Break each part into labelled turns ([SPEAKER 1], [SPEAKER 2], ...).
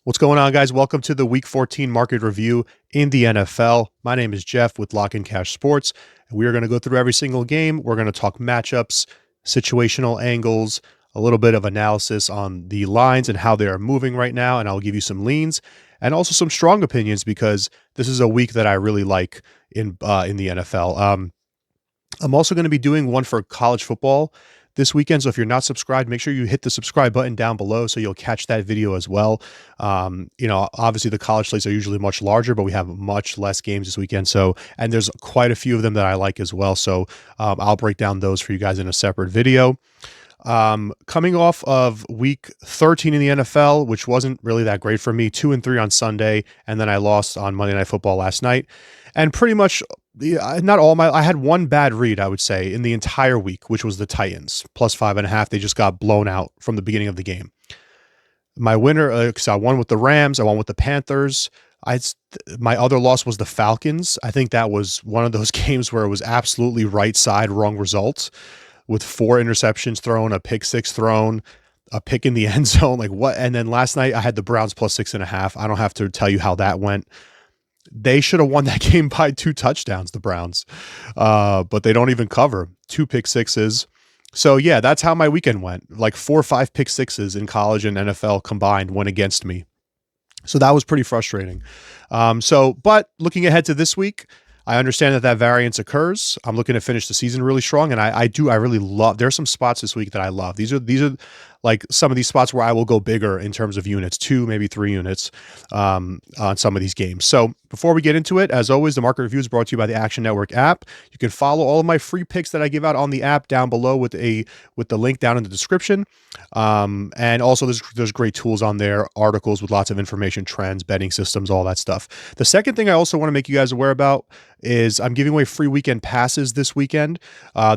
[SPEAKER 1] What's going on, guys? Welcome to the Week 14 market review in the NFL. My name is Jeff with Lock and Cash Sports, and we are going to go through every single game. We're going to talk matchups, situational angles, a little bit of analysis on the lines and how they are moving right now, and I'll give you some leans and also some strong opinions because this is a week that I really like in the NFL. I'm also going to be doing one for college football this weekend. So if you're not subscribed, make sure you hit the subscribe button down below so you'll catch that video as well. Obviously the college slates are usually much larger, but we have much less games this weekend. And there's quite a few of them that I like as well. So I'll break down those for you guys in a separate video. Coming off of week 13 in the NFL, which wasn't really that great for me, 2-3 on Sunday, and then I lost on Monday Night Football last night. And pretty much I had one bad read, I would say, in the entire week, which was the Titans, +5.5. They just got blown out from the beginning of the game. My winner, so I won with the Rams, I won with the Panthers. My other loss was the Falcons. I think that was one of those games where it was absolutely right side, wrong result, with 4 interceptions thrown, a pick 6 thrown, a pick in the end zone. Like what? And then last night I had the Browns +6.5. I don't have to tell you how that went. They should have won that game by 2 touchdowns, the Browns, but they don't even cover. 2 pick 6s. So yeah, that's how my weekend went. Like 4 or 5 pick 6s in college and NFL combined went against me. So that was pretty frustrating. But looking ahead to this week, I understand that variance occurs. I'm looking to finish the season really strong, and I really love. There are some spots this week that I love. These are like some of these spots where I will go bigger in terms of units, 2, maybe 3 units on some of these games. So before we get into it, as always, the market review is brought to you by the Action Network app. You can follow all of my free picks that I give out on the app down below with the link down in the description. And also there's great tools on there, articles with lots of information, trends, betting systems, all that stuff. The second thing I also want to make you guys aware about is I'm giving away free weekend passes this weekend.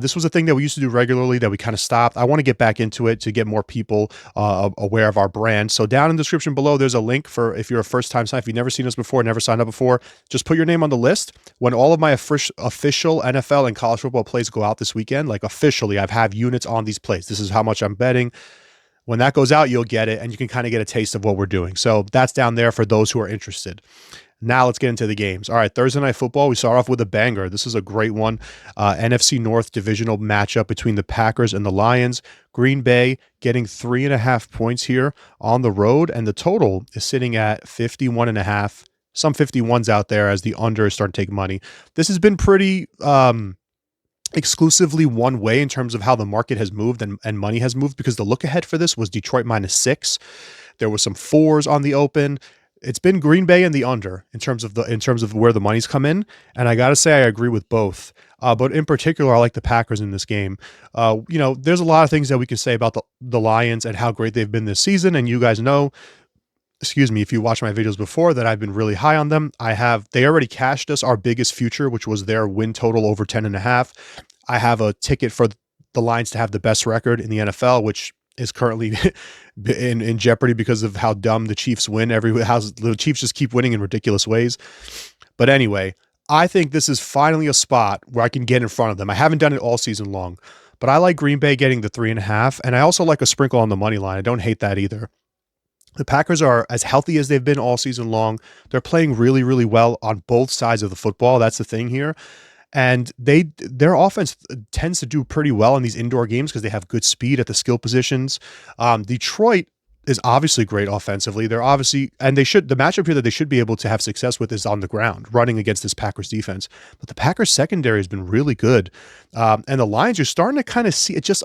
[SPEAKER 1] This was a thing that we used to do regularly that we kind of stopped. I want to get back into it to get more people aware of our brand. So down in the description below, there's a link for if you're a first-time sign. If you've never seen us before, never signed up before, just put your name on the list. When all of my official NFL and college football plays go out this weekend, like officially, I've had units on these plays. This is how much I'm betting. When that goes out, you'll get it, and you can kind of get a taste of what we're doing. So that's down there for those who are interested. Now let's get into the games. All right, Thursday Night Football, we start off with a banger. This is a great one. NFC North divisional matchup between the Packers and the Lions. Green Bay getting 3.5 points here on the road, and the total is sitting at 51.5. Some 51s out there as the under is starting to take money. This has been pretty exclusively one way in terms of how the market has moved and money has moved, because the look ahead for this was Detroit -6. There was some 4s on the open. It's been Green Bay and the under in terms of where the money's come in, and I gotta say I agree with both. But in particular, I like the Packers in this game. There's a lot of things that we can say about the Lions and how great they've been this season, and you guys know, excuse me, if you watched my videos before, that I've been really high on them. They already cashed us our biggest future, which was their win total over 10.5. I have a ticket for the Lions to have the best record in the NFL, which is currently in jeopardy because of how dumb the Chiefs win. The Chiefs just keep winning in ridiculous ways. But anyway, I think this is finally a spot where I can get in front of them. I haven't done it all season long, but I like Green Bay getting the 3.5, and I also like a sprinkle on the money line. I don't hate that either. The Packers are as healthy as they've been all season long. They're playing really, really well on both sides of the football. That's the thing here. And their offense tends to do pretty well in these indoor games because they have good speed at the skill positions. Detroit is obviously great offensively. The matchup here that they should be able to have success with is on the ground, running against this Packers defense. But the Packers secondary has been really good. And the Lions, you're starting to kind of see it. Just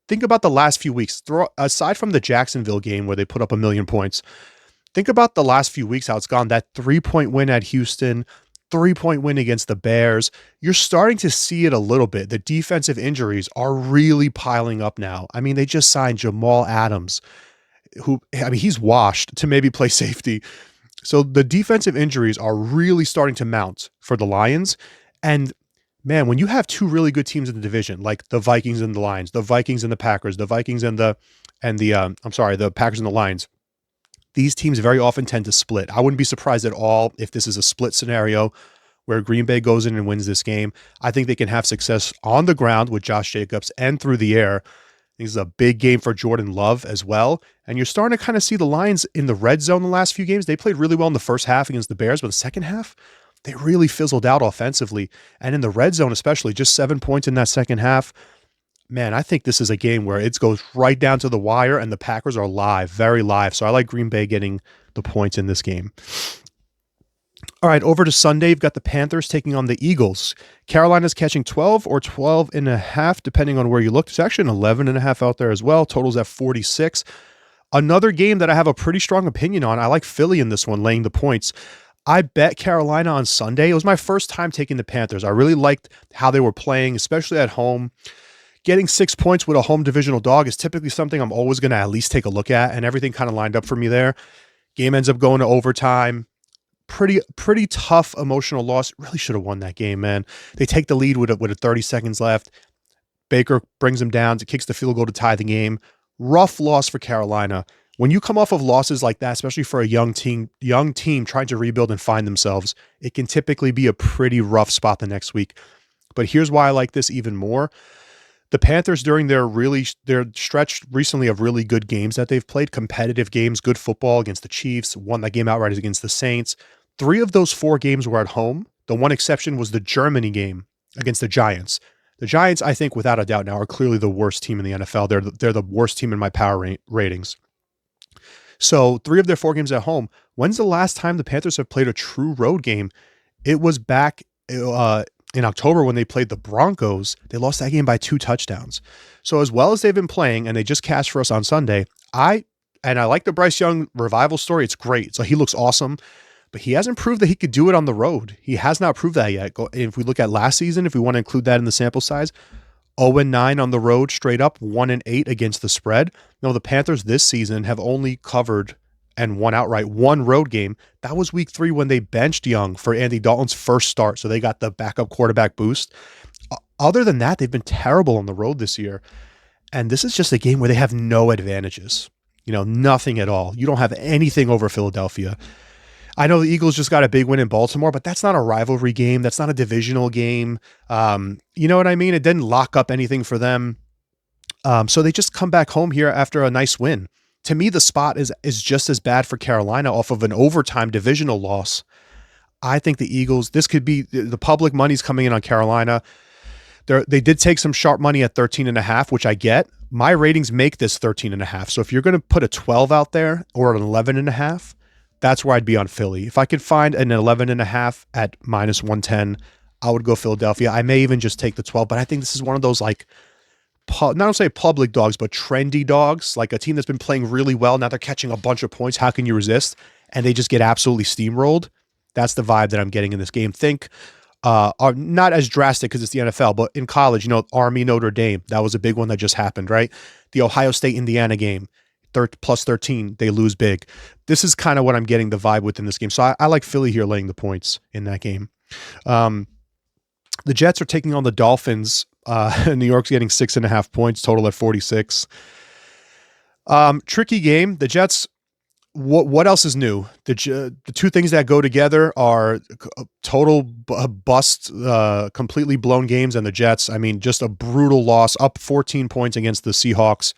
[SPEAKER 1] think about the last few weeks. Aside from the Jacksonville game where they put up 1 million points, think about the last few weeks, how it's gone. That 3-point win at Houston, 3-point win against the Bears. You're starting to see it a little bit. The defensive injuries are really piling up now. I mean, they just signed Jamal Adams, he's washed to maybe play safety. So the defensive injuries are really starting to mount for the Lions. And man, when you have 2 really good teams in the division, like the Vikings and the Lions, the Vikings and the Packers, the Vikings and the Packers and the Lions, these teams very often tend to split. I wouldn't be surprised at all if this is a split scenario where Green Bay goes in and wins this game. I think they can have success on the ground with Josh Jacobs and through the air. This is a big game for Jordan Love as well. And you're starting to kind of see the Lions in the red zone the last few games. They played really well in the first half against the Bears, but the second half, they really fizzled out offensively. And in the red zone especially, just 7 points in that second half. Man, I think this is a game where it goes right down to the wire and the Packers are live, very live. So I like Green Bay getting the points in this game. All right, over to Sunday, you've got the Panthers taking on the Eagles. Carolina's catching 12 or 12.5, depending on where you look. There's actually an 11.5 out there as well. Totals at 46. Another game that I have a pretty strong opinion on. I like Philly in this one, laying the points. I bet Carolina on Sunday. It was my first time taking the Panthers. I really liked how they were playing, especially at home. Getting 6 points with a home divisional dog is typically something I'm always going to at least take a look at, and everything kind of lined up for me there. Game ends up going to overtime. Pretty tough emotional loss. Really should have won that game, man. They take the lead with 30 seconds left. Baker brings them down, kicks the field goal to tie the game. Rough loss for Carolina. When you come off of losses like that, especially for a young team trying to rebuild and find themselves, it can typically be a pretty rough spot the next week. But here's why I like this even more. The Panthers, during their stretch recently of really good games that they've played, competitive games, good football against the Chiefs, won that game outright against the Saints. 3 of those 4 games were at home. The one exception was the Germany game against the Giants. The Giants, I think, without a doubt now, are clearly the worst team in the NFL. They're the worst team in my power ratings. So 3 of their 4 games at home. When's the last time the Panthers have played a true road game? It was back in October when they played the Broncos. They lost that game by 2 touchdowns. So as well as they've been playing, and they just cashed for us on Sunday, I like the Bryce Young revival story. It's great. So he looks awesome. But he hasn't proved that he could do it on the road. He has not proved that yet. If we look at last season, if we want to include that in the sample size, 0-9 on the road straight up, 1-8 against the spread. No, the Panthers this season have only covered and won outright 1 road game. That was week 3 when they benched Young for Andy Dalton's first start. So they got the backup quarterback boost. Other than that, they've been terrible on the road this year. And this is just a game where they have no advantages. Nothing at all. You don't have anything over Philadelphia. I know the Eagles just got a big win in Baltimore, but that's not a rivalry game. That's not a divisional game. You know what I mean? It didn't lock up anything for them. So they just come back home here after a nice win. To me, the spot is just as bad for Carolina off of an overtime divisional loss. I think the Eagles, this could be the public money's coming in on Carolina. They did take some sharp money at 13.5, which I get. My ratings make this 13.5. So if you're going to put a 12 out there or an 11.5, that's where I'd be on Philly. If I could find an 11.5 at -110, I would go Philadelphia. I may even just take the 12, but I think this is one of those not say public dogs, but trendy dogs, like a team that's been playing really well. Now they're catching a bunch of points. How can you resist? And they just get absolutely steamrolled. That's the vibe that I'm getting in this game. Think are not as drastic because it's the NFL, but in college, Army, Notre Dame, that was a big one that just happened, right? The Ohio State, Indiana game. Plus 13, they lose big. This is kind of what I'm getting the vibe with in this game. So I like Philly here laying the points in that game. The Jets are taking on the Dolphins. New York's getting 6.5 points, total at 46. Tricky game. The Jets, what else is new? The 2 things that go together are total bust, completely blown games, and the Jets, just a brutal loss, up 14 points against the Seahawks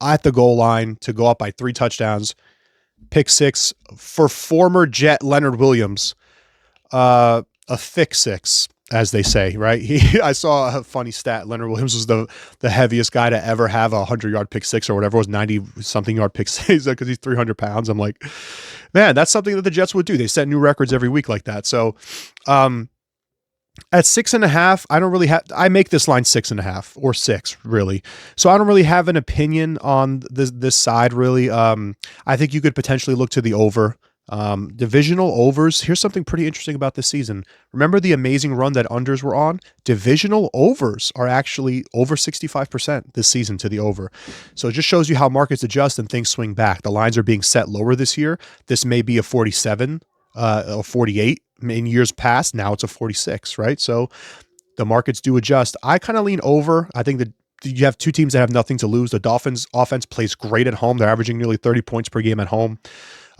[SPEAKER 1] at the goal line to go up by 3 touchdowns, pick 6 for former Jet Leonard Williams, a thick 6, as they say, right? I saw a funny stat. Leonard Williams was the heaviest guy to ever have a 100-yard pick 6 or whatever it was, 90-something yard pick 6 because he's 300 pounds. I'm like, man, that's something that the Jets would do. They set new records every week like that. So, at 6.5, I make this line 6.5 or 6 really. So I don't really have an opinion on this side really. I think you could potentially look to the over. Divisional overs. Here's something pretty interesting about this season. Remember the amazing run that unders were on? Divisional overs are actually over 65% this season to the over. So it just shows you how markets adjust and things swing back. The lines are being set lower this year. This may be a 47, a 48 in years past. Now it's a 46, right? So the markets do adjust. I kind of lean over. I think that you have 2 teams that have nothing to lose. The Dolphins offense plays great at home. They're averaging nearly 30 points per game at home.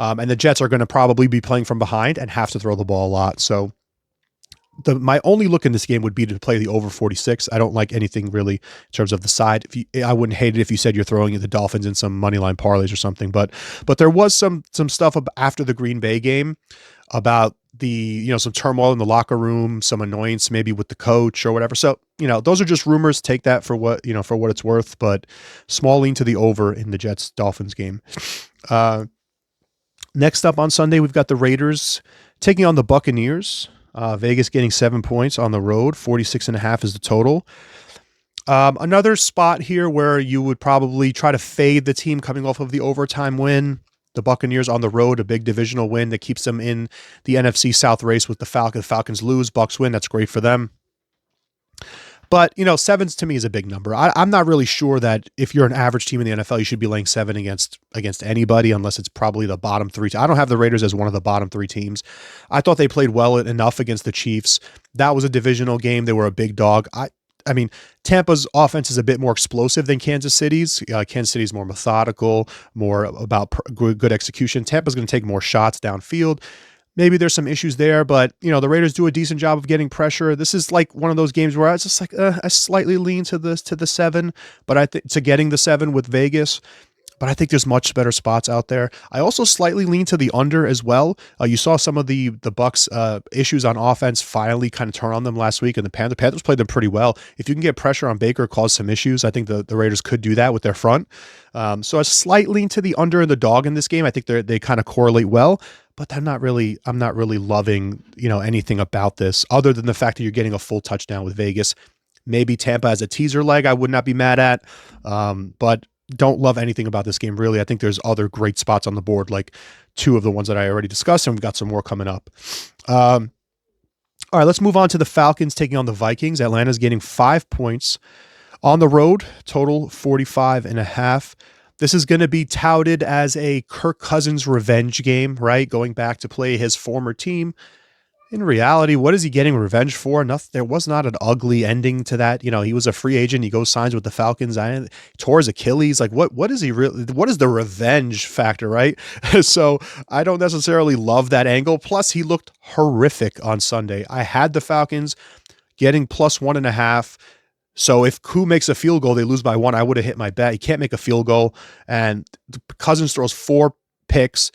[SPEAKER 1] And the Jets are going to probably be playing from behind and have to throw the ball a lot. So my only look in this game would be to play the over 46. I don't like anything really in terms of the side. I wouldn't hate it if you said you're throwing the Dolphins in some money line parlays or something, but there was some stuff after the Green Bay game about some turmoil in the locker room, some annoyance maybe with the coach or whatever. So, those are just rumors. Take that for what it's worth, but small lean to the over in the Jets Dolphins game. Next up on Sunday, we've got the Raiders taking on the Buccaneers. Vegas getting 7 points on the road. 46.5 is the total. Another spot here where you would probably try to fade the team coming off of the overtime win. The Buccaneers on the road, a big divisional win that keeps them in the NFC South race with the Falcons. Falcons lose, Bucs win. That's great for them. But, 7s to me is a big number. I'm not really sure that if you're an average team in the NFL, you should be laying 7 against anybody unless it's probably the bottom 3. I don't have the Raiders as one of the bottom 3 teams. I thought they played well enough against the Chiefs. That was a divisional game. They were a big dog. I mean, Tampa's offense is a bit more explosive than Kansas City's. Kansas City's more methodical, more about good execution. Tampa's going to take more shots downfield. Maybe there's some issues there, but the Raiders do a decent job of getting pressure. This is like one of those games where I was just like, I slightly lean to the 7, but I think to getting the 7 with Vegas. But I think there's much better spots out there. I also slightly lean to the under as well. You saw some of the Bucs issues on offense finally kind of turn on them last week, and the Panthers played them pretty well. If you can get pressure on Baker, cause some issues, I think the Raiders could do that with their front. So a slight lean to the under and the dog in this game. I think they kind of correlate well. But I'm not really loving, anything about this other than the fact that you're getting a full touchdown with Vegas. Maybe Tampa as a teaser leg, I would not be mad at. But don't love anything about this game, really. I think there's other great spots on the board, like 2 of the ones that I already discussed, and we've got some more coming up. All right, let's move on to the Falcons taking on the Vikings. Atlanta's getting 5 points on the road, total 45.5. This is going to be touted as a Kirk Cousins revenge game, right? Going back to play his former team. In reality, what is he getting revenge for? Nothing. There was not an ugly ending to that. He was a free agent. He goes signs with the Falcons. He tore his Achilles. Like what is he really? What is the revenge factor, right? So I don't necessarily love that angle. Plus, he looked horrific on Sunday. I had the Falcons getting plus 1.5. So if Koo makes a field goal, they lose by 1. I would have hit my bet. He can't make a field goal, and Cousins throws 4 picks.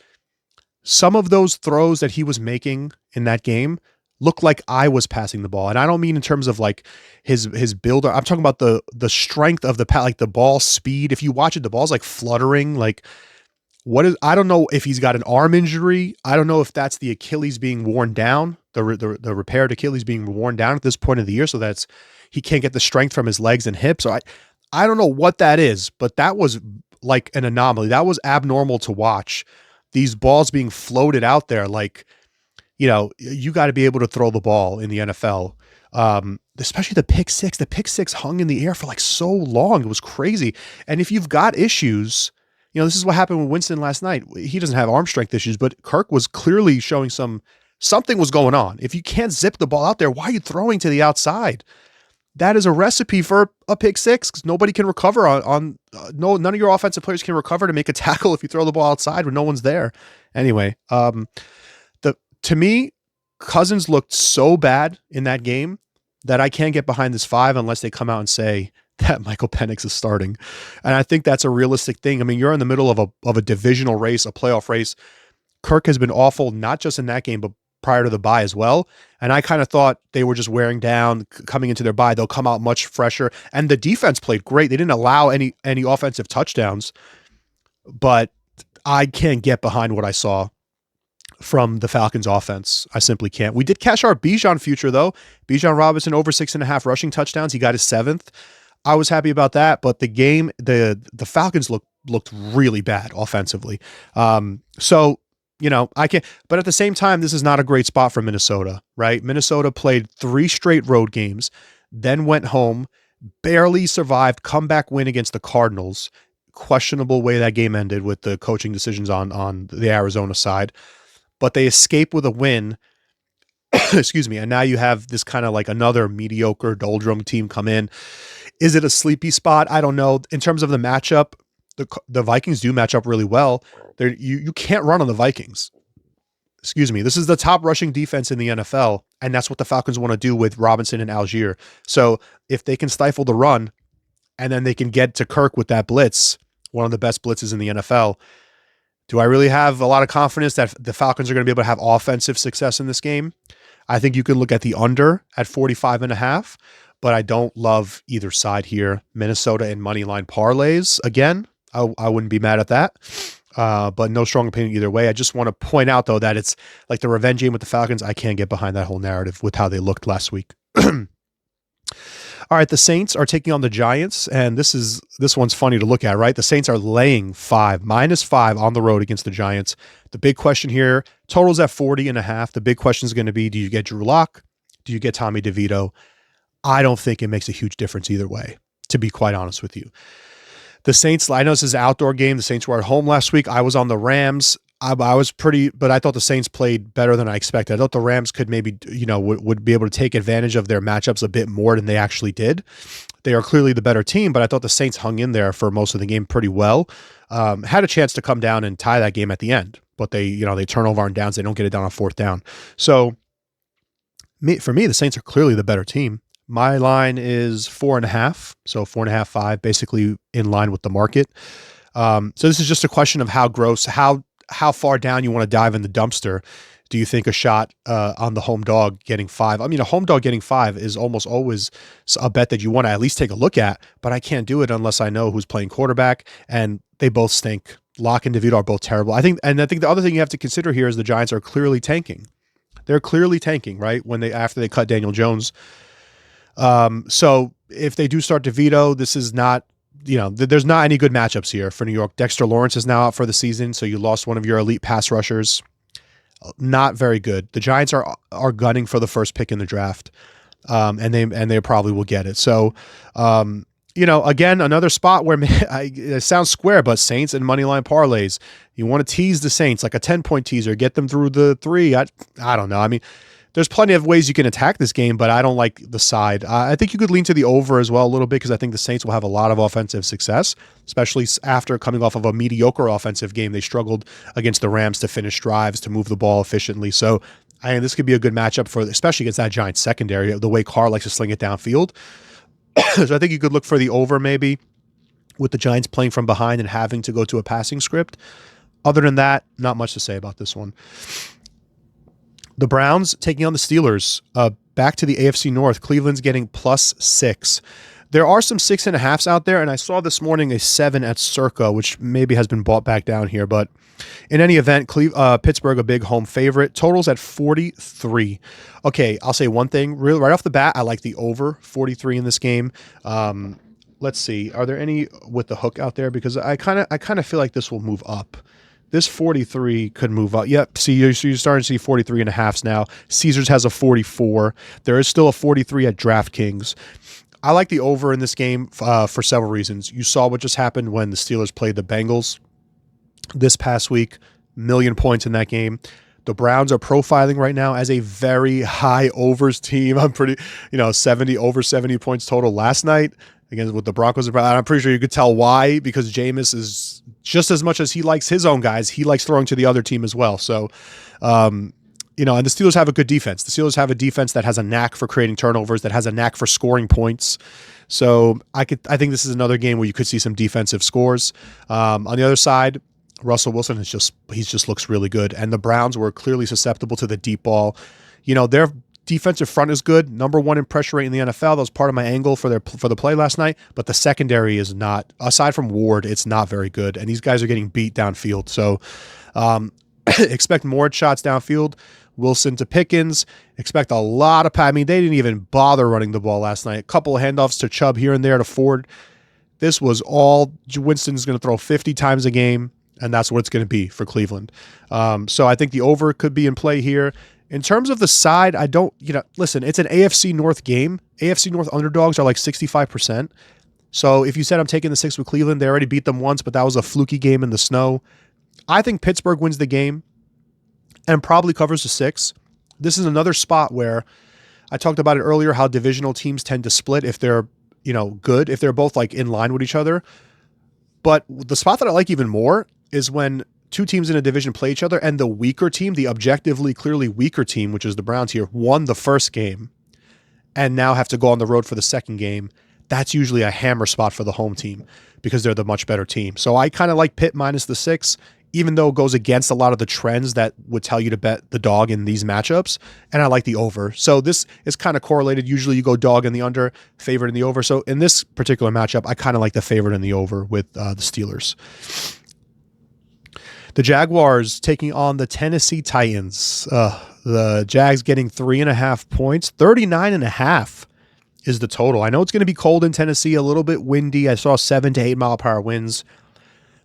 [SPEAKER 1] Some of those throws that he was making in that game look like I was passing the ball, and I don't mean in terms of like his build. I'm talking about the strength of the pass, like the ball speed. If you watch it, the ball's like fluttering. Like I don't know if he's got an arm injury. I don't know if that's the Achilles being worn down, the repaired Achilles being worn down at this point of the year, so that's he can't get the strength from his legs and hips. So I don't know what that is, but that was like an anomaly. That was abnormal to watch. These balls being floated out there, like, you got to be able to throw the ball in the NFL. Especially the pick six. The pick six hung in the air for like so long. It was crazy. And if you've got issues, this is what happened with Winston last night. He doesn't have arm strength issues, but Kirk was clearly showing something was going on. If you can't zip the ball out there, why are you throwing to the outside? That is a recipe for a pick six because nobody can recover none of your offensive players can recover to make a tackle if you throw the ball outside when no one's there. Anyway, to me, Cousins looked so bad in that game that I can't get behind this 5 unless they come out and say that Michael Penix is starting. And I think that's a realistic thing. I mean, you're in the middle of a divisional race, a playoff race. Kirk has been awful, not just in that game, but prior to the bye as well. And I kind of thought they were just wearing down coming into their bye. They'll come out much fresher. And the defense played great. They didn't allow any offensive touchdowns, but I can't get behind what I saw from the Falcons offense. I simply can't. We did cash our Bijan future though. Bijan Robinson over 6.5 rushing touchdowns. He got his 7th. I was happy about that, but the game, the Falcons looked really bad offensively. So I can't, but at the same time, this is not a great spot for Minnesota, right? Minnesota played 3 straight road games, then went home, barely survived, comeback win against the Cardinals. Questionable way that game ended with the coaching decisions on the Arizona side, but they escape with a win. Excuse me. And now you have this kind of like another mediocre doldrum team come in. Is it a sleepy spot? I don't know. In terms of the matchup, the Vikings do match up really well. You can't run on the Vikings. Excuse me. This is the top rushing defense in the NFL, and that's what the Falcons want to do with Robinson and Algier. So if they can stifle the run and then they can get to Kirk with that blitz, one of the best blitzes in the NFL, do I really have a lot of confidence that the Falcons are going to be able to have offensive success in this game? I think you can look at the under at 45.5, but I don't love either side here. Minnesota and money line parlays, again, I wouldn't be mad at that. But no strong opinion either way. I just want to point out, though, that it's like the revenge game with the Falcons. I can't get behind that whole narrative with how they looked last week. All right, the Saints are taking on the Giants, and this one's funny to look at, right? The Saints are laying -5 on the road against the Giants. The big question here, total's at 40.5. The big question is going to be, do you get Drew Lock? Do you get Tommy DeVito? I don't think it makes a huge difference either way, to be quite honest with you. The Saints, I know this is an outdoor game. The Saints were at home last week. I was on the Rams. I but I thought the Saints played better than I expected. I thought the Rams could maybe, would be able to take advantage of their matchups a bit more than they actually did. They are clearly the better team, but I thought the Saints hung in there for most of the game pretty well. Had a chance to come down and tie that game at the end, but they turn over on downs. They don't get it down on fourth down. So for me, the Saints are clearly the better team. My line is 4.5, so 4.5, 5, basically in line with the market. So this is just a question of how far down you want to dive in the dumpster. Do you think a shot on the home dog getting 5? I mean, a home dog getting 5 is almost always a bet that you want to at least take a look at, but I can't do it unless I know who's playing quarterback, and they both stink. Locke and DeVito are both terrible. I think the other thing you have to consider here is the Giants are clearly tanking. They're clearly tanking, right? After they cut Daniel Jones. So if they do start DeVito, this is not, there's not any good matchups here for New York. Dexter Lawrence is now out for the season, so you lost one of your elite pass rushers. Not very good. The Giants are gunning for the first pick in the draft, and they probably will get it. So, again, another spot where it sounds square, but Saints and moneyline parlays. You want to tease the Saints like a 10-point teaser, get them through the 3. I don't know. I mean, there's plenty of ways you can attack this game, but I don't like the side. I think you could lean to the over as well a little bit because I think the Saints will have a lot of offensive success, especially after coming off of a mediocre offensive game. They struggled against the Rams to finish drives, to move the ball efficiently. So this could be a good matchup especially against that Giants secondary, the way Carr likes to sling it downfield. So I think you could look for the over maybe with the Giants playing from behind and having to go to a passing script. Other than that, not much to say about this one. The Browns taking on the Steelers. Back to the AFC North. Cleveland's getting +6. There are some 6.5s out there, and I saw this morning a 7 at Circa, which maybe has been bought back down here. But in any event, Pittsburgh, a big home favorite. Totals at 43. Okay, I'll say one thing. Right off the bat, I like the over 43 in this game. Let's see. Are there any with the hook out there? Because I kind of feel like this will move up. This 43 could move up. Yep. See, you're starting to see 43.5s now. Caesars has a 44. There is still a 43 at DraftKings. I like the over in this game for several reasons. You saw what just happened when the Steelers played the Bengals this past week. 1,000,000 points in that game. The Browns are profiling right now as a very high overs team. I'm pretty, over 70 points total last night against with the Broncos. I'm pretty sure you could tell why, because Jameis is just as much as he likes his own guys, he likes throwing to the other team as well. So, and the Steelers have a good defense. The Steelers have a defense that has a knack for creating turnovers, that has a knack for scoring points. So I think this is another game where you could see some defensive scores. On the other side, Russell Wilson just looks really good, and the Browns were clearly susceptible to the deep ball. Their defensive front is good, number 1 in pressure rate in the NFL. That was part of my angle for the play last night, but the secondary is not. Aside from Ward, it's not very good, and these guys are getting beat downfield. So expect more shots downfield. Wilson to Pickens. Expect a lot of they didn't even bother running the ball last night. A couple of handoffs to Chubb here and there to Ford. This was all Winston's going to throw 50 times a game. And that's what it's going to be for Cleveland. So I think the over could be in play here. In terms of the side, listen, it's an AFC North game. AFC North underdogs are like 65%. So if you said I'm taking the 6 with Cleveland, they already beat them once, but that was a fluky game in the snow. I think Pittsburgh wins the game and probably covers the 6. This is another spot where I talked about it earlier, how divisional teams tend to split if they're, good, if they're both like in line with each other. But the spot that I like even more is when two teams in a division play each other, and the weaker team, the objectively clearly weaker team, which is the Browns here, won the first game and now have to go on the road for the second game, that's usually a hammer spot for the home team because they're the much better team. So I kind of like Pitt minus the 6, even though it goes against a lot of the trends that would tell you to bet the dog in these matchups. And I like the over. So this is kind of correlated. Usually you go dog in the under, favorite in the over. So in this particular matchup, I kind of like the favorite in the over with the Steelers. The Jaguars taking on the Tennessee Titans. The Jags getting 3.5 points. 39.5 is the total. I know it's going to be cold in Tennessee, a little bit windy. I saw 7 to 8 mile per hour winds.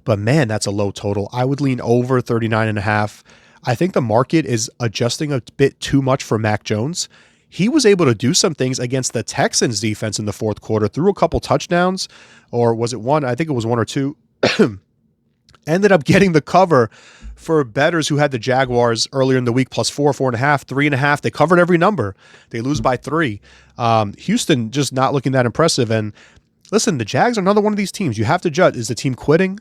[SPEAKER 1] But man, that's a low total. I would lean over 39.5. I think the market is adjusting a bit too much for Mac Jones. He was able to do some things against the Texans defense in the fourth quarter, threw a couple touchdowns, or was it one? I think it was 1 or 2. Ended up getting the cover for bettors who had the Jaguars earlier in the week, plus 4, 4.5, 3.5. They covered every number. They lose by 3. Houston just not looking that impressive. And listen, the Jags are another one of these teams. You have to judge, is the team quitting?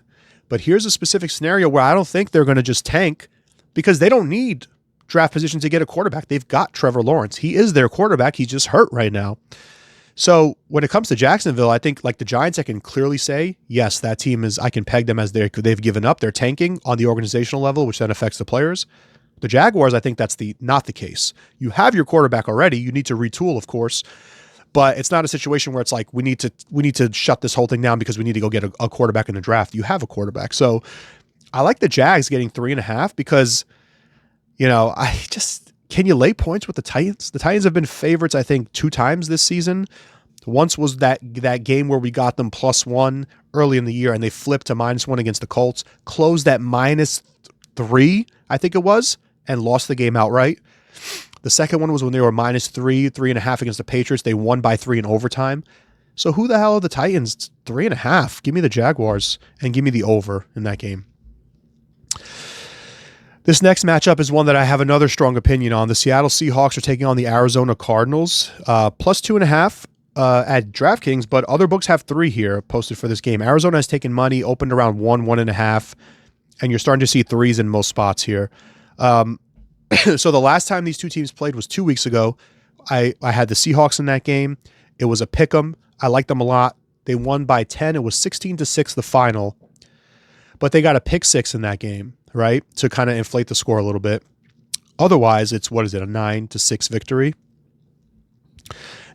[SPEAKER 1] But here's a specific scenario where I don't think they're going to just tank because they don't need draft position to get a quarterback. They've got Trevor Lawrence. He is their quarterback. He's just hurt right now. So when it comes to Jacksonville, I think like the Giants, I can clearly say, yes, that team is, I can peg them as they've given up. They're tanking on the organizational level, which then affects the players. The Jaguars, I think that's not the case. You have your quarterback already. You need to retool, of course. But it's not a situation where it's like we need to shut this whole thing down because we need to go get a quarterback in the draft. You have a quarterback. So I like the Jags getting 3.5 because, can you lay points with the Titans? The Titans have been favorites, I think, 2 times this season. Once was that game where we got them +1 early in the year and they flipped to -1 against the Colts, closed at -3, I think it was, and lost the game outright. The second one was when they were -3, 3.5 against the Patriots. They won by 3 in overtime. So who the hell are the Titans? 3.5. Give me the Jaguars and give me the over in that game. This next matchup is one that I have another strong opinion on. The Seattle Seahawks are taking on the Arizona Cardinals. +2.5 at DraftKings, but other books have 3 here posted for this game. Arizona has taken money, opened around 1, 1.5, and you're starting to see 3s in most spots here. So the last time these two teams played was 2 weeks ago. I had the Seahawks in that game. It was a pick 'em. I liked them a lot. They won by 10. It was 16-6 the final. But they got a pick 6 in that game, right? To kind of inflate the score a little bit. Otherwise, it's, a 9-6 victory.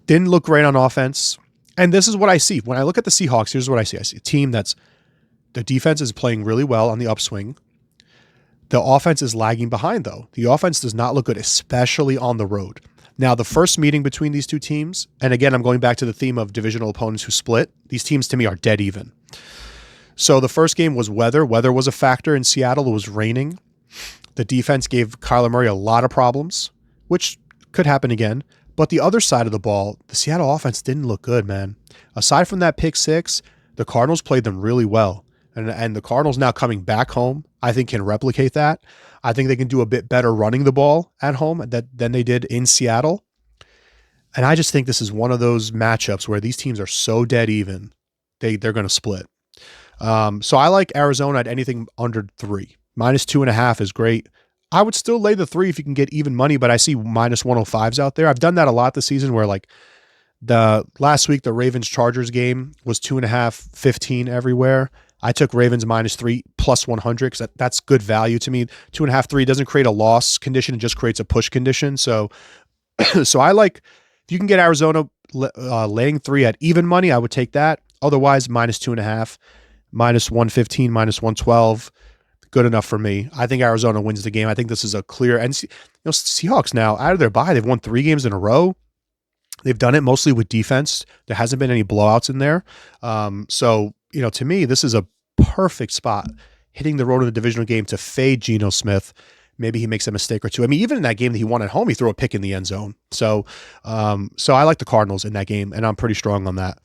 [SPEAKER 1] Didn't look great on offense. And this is what I see. When I look at the Seahawks, here's what I see. I see a team the defense is playing really well on the upswing. The offense is lagging behind, though. The offense does not look good, especially on the road. Now, the first meeting between these two teams, and again, I'm going back to the theme of divisional opponents who split. These teams, to me, are dead even. So the first game was weather. Weather was a factor in Seattle. It was raining. The defense gave Kyler Murray a lot of problems, which could happen again. But the other side of the ball, the Seattle offense didn't look good, man. Aside from that pick 6, the Cardinals played them really well. And the Cardinals now coming back home, I think can replicate that. I think they can do a bit better running the ball at home than they did in Seattle. And I just think this is one of those matchups where these teams are so dead even, they're going to split. So I like Arizona at anything under 3. -2.5 is great. I would still lay the 3 if you can get even money, but I see -105s out there. I've done that a lot this season where like the last week, the Ravens-Chargers game was 2.5, 15 everywhere. I took Ravens -3 +100 because that's good value to me. 2.5, 3 doesn't create a loss condition. It just creates a push condition. So I like, if you can get Arizona laying 3 at even money, I would take that. Otherwise, -2.5, -115, -112, good enough for me. I think Arizona wins the game. I think this is a clear, and Seahawks now out of their bye, they've won 3 games in a row. They've done it mostly with defense. There hasn't been any blowouts in there. So to me, this is a perfect spot, hitting the road in the divisional game to fade Geno Smith. Maybe he makes a mistake or two. I mean, even in that game that he won at home, he threw a pick in the end zone. So I like the Cardinals in that game, and I'm pretty strong on that.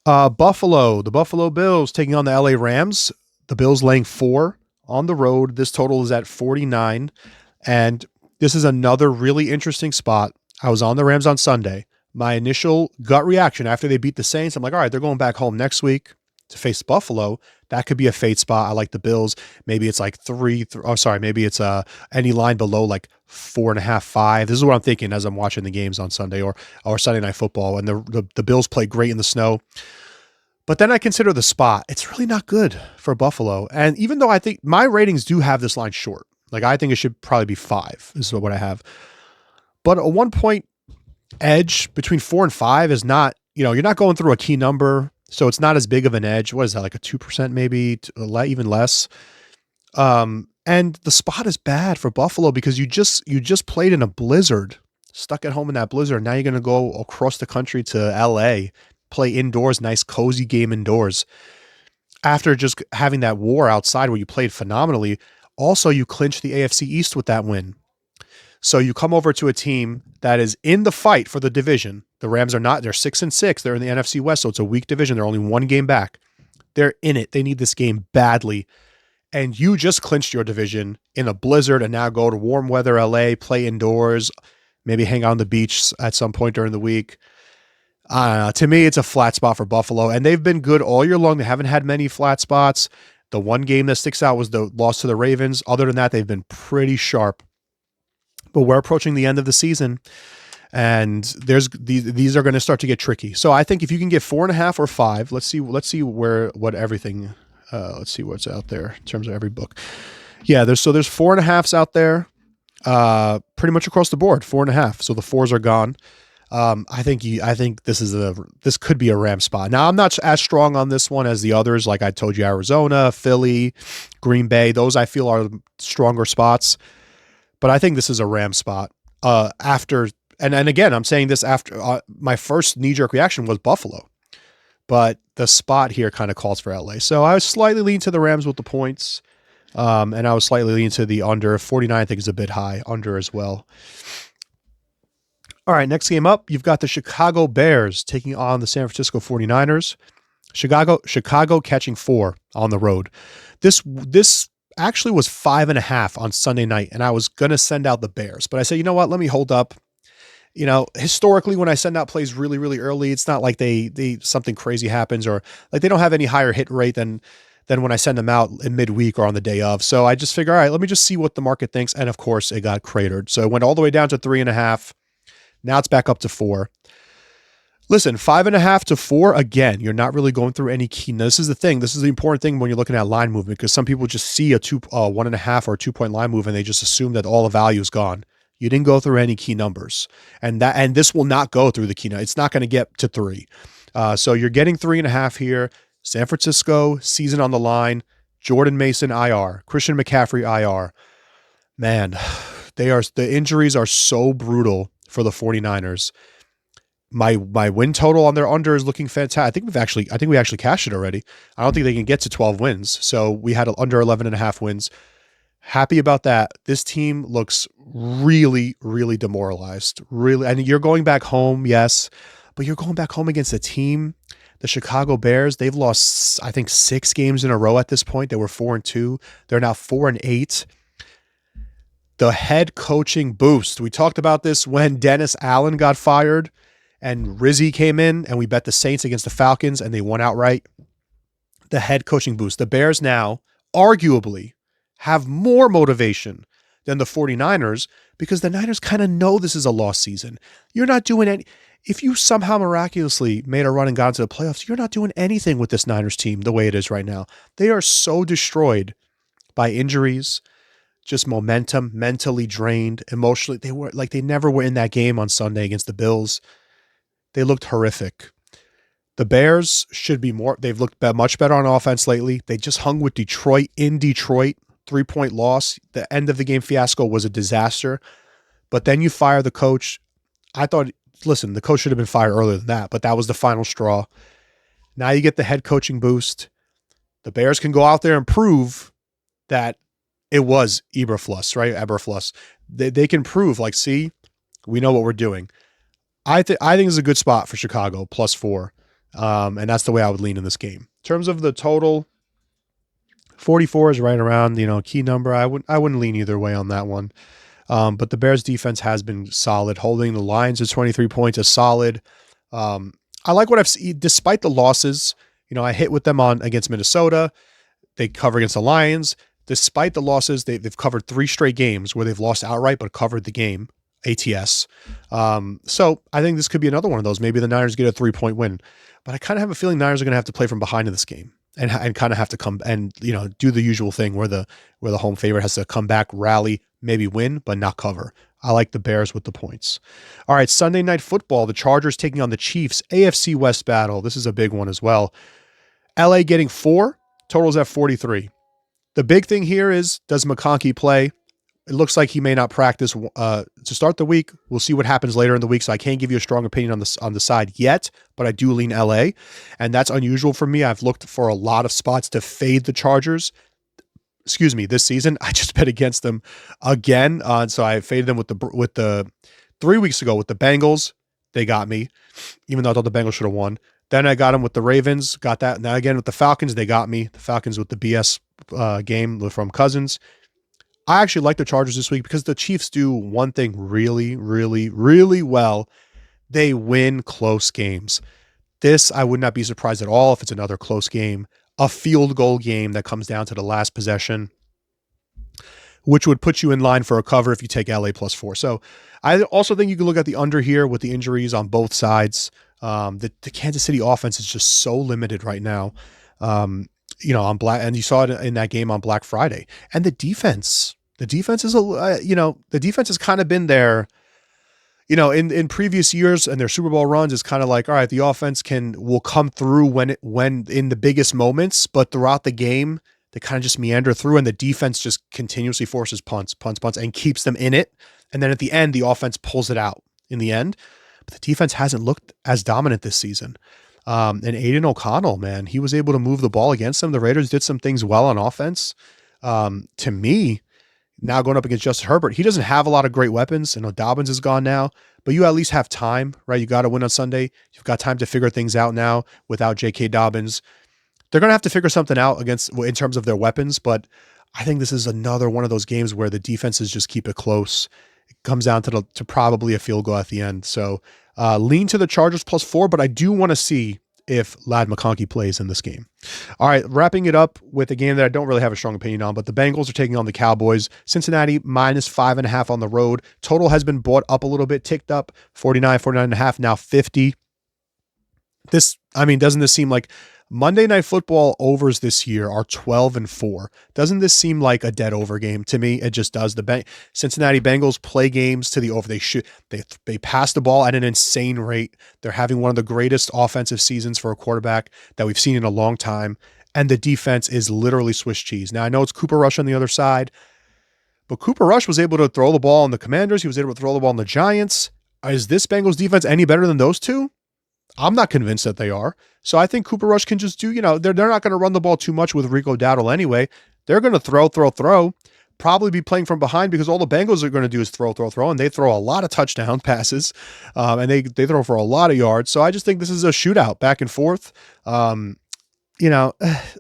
[SPEAKER 1] Buffalo, the Buffalo Bills taking on the LA Rams. The Bills laying 4 on the road. This total is at 49. And this is another really interesting spot. I was on the Rams on Sunday. My initial gut reaction after they beat the Saints, I'm like, all right, they're going back home next week. to face Buffalo, that could be a fade spot. I like the Bills. Maybe it's like maybe it's any line below like 4.5, 5. This is what I'm thinking as I'm watching the games on Sunday or Sunday Night Football. And the Bills play great in the snow. But then I consider the spot. It's really not good for Buffalo. And even though I think my ratings do have this line short, like I think it should probably be 5. This is what I have. But a 1-point edge between 4 and 5 is not, you're not going through a key number. So it's not as big of an edge. What is that? Like a 2% maybe, even less. And the spot is bad for Buffalo because you just played in a blizzard, stuck at home in that blizzard. Now you're going to go across the country to LA, play indoors, nice cozy game indoors. After just having that war outside where you played phenomenally, also you clinched the AFC East with that win. So you come over to a team that is in the fight for the division. The Rams are not. They're 6-6. They're in the NFC West, so it's a weak division. They're only 1 game back. They're in it. They need this game badly. And you just clinched your division in a blizzard and now go to warm weather LA, play indoors, maybe hang out on the beach at some point during the week. To me, it's a flat spot for Buffalo, and they've been good all year long. They haven't had many flat spots. The one game that sticks out was the loss to the Ravens. Other than that, they've been pretty sharp. But we're approaching the end of the season, and these are going to start to get tricky. So I think if you can get 4.5 or 5, let's see what's out there in terms of every book. Yeah, there's 4.5s out there, pretty much across the board, 4.5. So the 4s are gone. I think this could be a Ram spot. Now I'm not as strong on this one as the others. Like I told you, Arizona, Philly, Green Bay, those I feel are stronger spots. But I think this is a Ram spot. And again, I'm saying this after my first knee-jerk reaction was Buffalo. But the spot here kind of calls for LA. So I was slightly leaning to the Rams with the points. And I was slightly leaning to the under. 49 I think is a bit high. Under as well. All right, next game up, you've got the Chicago Bears taking on the San Francisco 49ers. Chicago catching 4 on the road. This actually was 5.5 on Sunday night, and I was going to send out the Bears. But I said, you know what, let me hold up. Historically, when I send out plays really, really early, it's not like they something crazy happens or like they don't have any higher hit rate than when I send them out in midweek or on the day of. So I just figure, all right, let me just see what the market thinks. And of course, it got cratered. So it went all the way down to 3.5. Now it's back up to 4. Listen, 5.5 to 4, again, you're not really going through any key. Now, this is the thing. This is the important thing when you're looking at line movement, because some people just see a 1.5 or 2-point line move and they just assume that all the value is gone. You didn't go through any key numbers, and this will not go through the key. It's not going to get to 3. So you're getting 3.5 here. San Francisco, season on the line. Jordan Mason IR, Christian McCaffrey IR. Man, the injuries are so brutal for the 49ers. My win total on their under is looking fantastic. I think we actually cashed it already. I don't think they can get to 12 wins. So we had under 11.5 wins. Happy about that. This team looks really, really demoralized. Really, and you're going back home, yes, but you're going back home against a team, the Chicago Bears. They've lost, I think, 6 games in a row at this point. They were 4-2. They're now 4-8. The head coaching boost. We talked about this when Dennis Allen got fired and Rizzi came in, and we bet the Saints against the Falcons and they won outright. The head coaching boost. The Bears now arguably have more motivation than the 49ers because the Niners kind of know this is a lost season. You're not doing any. If you somehow miraculously made a run and got into the playoffs, you're not doing anything with this Niners team the way it is right now. They are so destroyed by injuries, just momentum, mentally drained, emotionally. They never were in that game on Sunday against the Bills. They looked horrific. The Bears should be more. They've looked much better on offense lately. They just hung with Detroit in Detroit. 3-point loss. The end of the game fiasco was a disaster. But then you fire the coach. I thought, listen, the coach should have been fired earlier than that, but that was the final straw. Now you get the head coaching boost. The Bears can go out there and prove that it was Eberflus, right? Eberflus. They can prove, like, see, we know what we're doing. I think it's a good spot for Chicago, +4. And that's the way I would lean in this game. In terms of the total, 44 is right around, key number. I wouldn't lean either way on that one. But the Bears defense has been solid. Holding the Lions to 23 points is solid. I like what I've seen, despite the losses. I hit with them on against Minnesota. They cover against the Lions. Despite the losses, they've covered 3 straight games where they've lost outright but covered the game, ATS. So I think this could be another one of those. Maybe the Niners get a 3-point win. But I kind of have a feeling Niners are going to have to play from behind in this game and kind of have to come and, do the usual thing where the home favorite has to come back, rally, maybe win, but not cover. I like the Bears with the points. All right, Sunday Night Football, the Chargers taking on the Chiefs, AFC West battle. This is a big one as well. LA getting 4, totals at 43. The big thing here is, does McConkey play? It looks like he may not practice to start the week. We'll see what happens later in the week, so I can't give you a strong opinion on the side yet, but I do lean LA, and that's unusual for me. I've looked for a lot of spots to fade the Chargers. This season. I just bet against them again. So I faded them with the 3 weeks ago with the Bengals. They got me, even though I thought the Bengals should have won. Then I got them with the Ravens, got that. Now again with the Falcons, they got me. The Falcons with the BS game from Cousins. I actually like the Chargers this week because the Chiefs do one thing really, really, really well. They win close games. This, I would not be surprised at all if it's another close game, a field goal game that comes down to the last possession, which would put you in line for a cover if you take LA +4. So I also think you can look at the under here with the injuries on both sides. The Kansas City offense is just so limited right now. On Black, and you saw it in that game on Black Friday. And the defense is the defense has kind of been there. In previous years and their Super Bowl runs, it's kind of like, all right, the offense will come through when in the biggest moments, but throughout the game, they kind of just meander through, and the defense just continuously forces punts, and keeps them in it. And then at the end, the offense pulls it out in the end. But the defense hasn't looked as dominant this season. And Aiden O'Connell, man, he was able to move the ball against them. The Raiders did some things well on offense. To me, now going up against Justin Herbert, he doesn't have a lot of great weapons. I know Dobbins is gone now, but you at least have time, right? You got to win on Sunday. You've got time to figure things out now without J.K. Dobbins. They're going to have to figure something out in terms of their weapons, but I think this is another one of those games where the defenses just keep it close. It comes down to probably a field goal at the end. So lean to the Chargers +4, but I do want to see if Ladd McConkey plays in this game. All right, wrapping it up with a game that I don't really have a strong opinion on, but the Bengals are taking on the Cowboys. Cincinnati -5.5 on the road. Total has been bought up a little bit, ticked up 49.5, now 50. Doesn't this seem like Monday Night Football overs this year are 12-4. Doesn't this seem like a dead over game to me? It just does. The Cincinnati Bengals play games to the over. They pass the ball at an insane rate. They're having one of the greatest offensive seasons for a quarterback that we've seen in a long time. And the defense is literally Swiss cheese. Now I know it's Cooper Rush on the other side, but Cooper Rush was able to throw the ball on the Commanders. He was able to throw the ball on the Giants. Is this Bengals defense any better than those two? I'm not convinced that they are. So I think Cooper Rush can just do, they're not going to run the ball too much with Rico Dowdle anyway. They're going to throw, probably be playing from behind because all the Bengals are going to do is throw, and they throw a lot of touchdown passes, and they throw for a lot of yards. So I just think this is a shootout back and forth.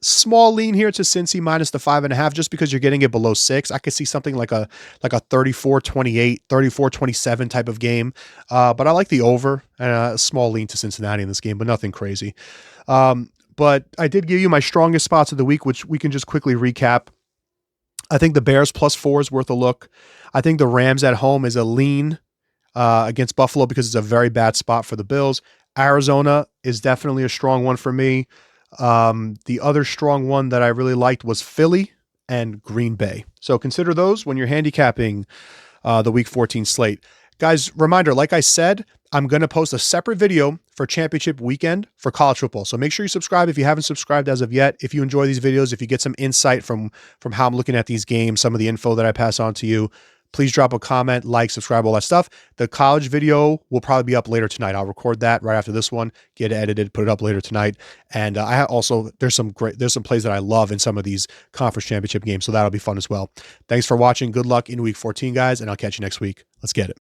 [SPEAKER 1] Small lean here to Cincy minus the 5.5, just because you're getting it below 6. I could see something like a 34-28, 34-27 type of game. But I like the over and a small lean to Cincinnati in this game, but nothing crazy. But I did give you my strongest spots of the week, which we can just quickly recap. I think the Bears +4 is worth a look. I think the Rams at home is a lean against Buffalo because it's a very bad spot for the Bills. Arizona is definitely a strong one for me. The other strong one that I really liked was Philly and Green Bay. So consider those when you're handicapping the Week 14 slate. Guys, reminder, like I said, I'm going to post a separate video for championship weekend for college football. So make sure you subscribe if you haven't subscribed as of yet. If you enjoy these videos, if you get some insight from how I'm looking at these games, some of the info that I pass on to you, please drop a comment, like, subscribe, all that stuff. The college video will probably be up later tonight. I'll record that right after this one, get it edited, put it up later tonight. And there's some plays that I love in some of these conference championship games. So that'll be fun as well. Thanks for watching. Good luck in Week 14, guys. And I'll catch you next week. Let's get it.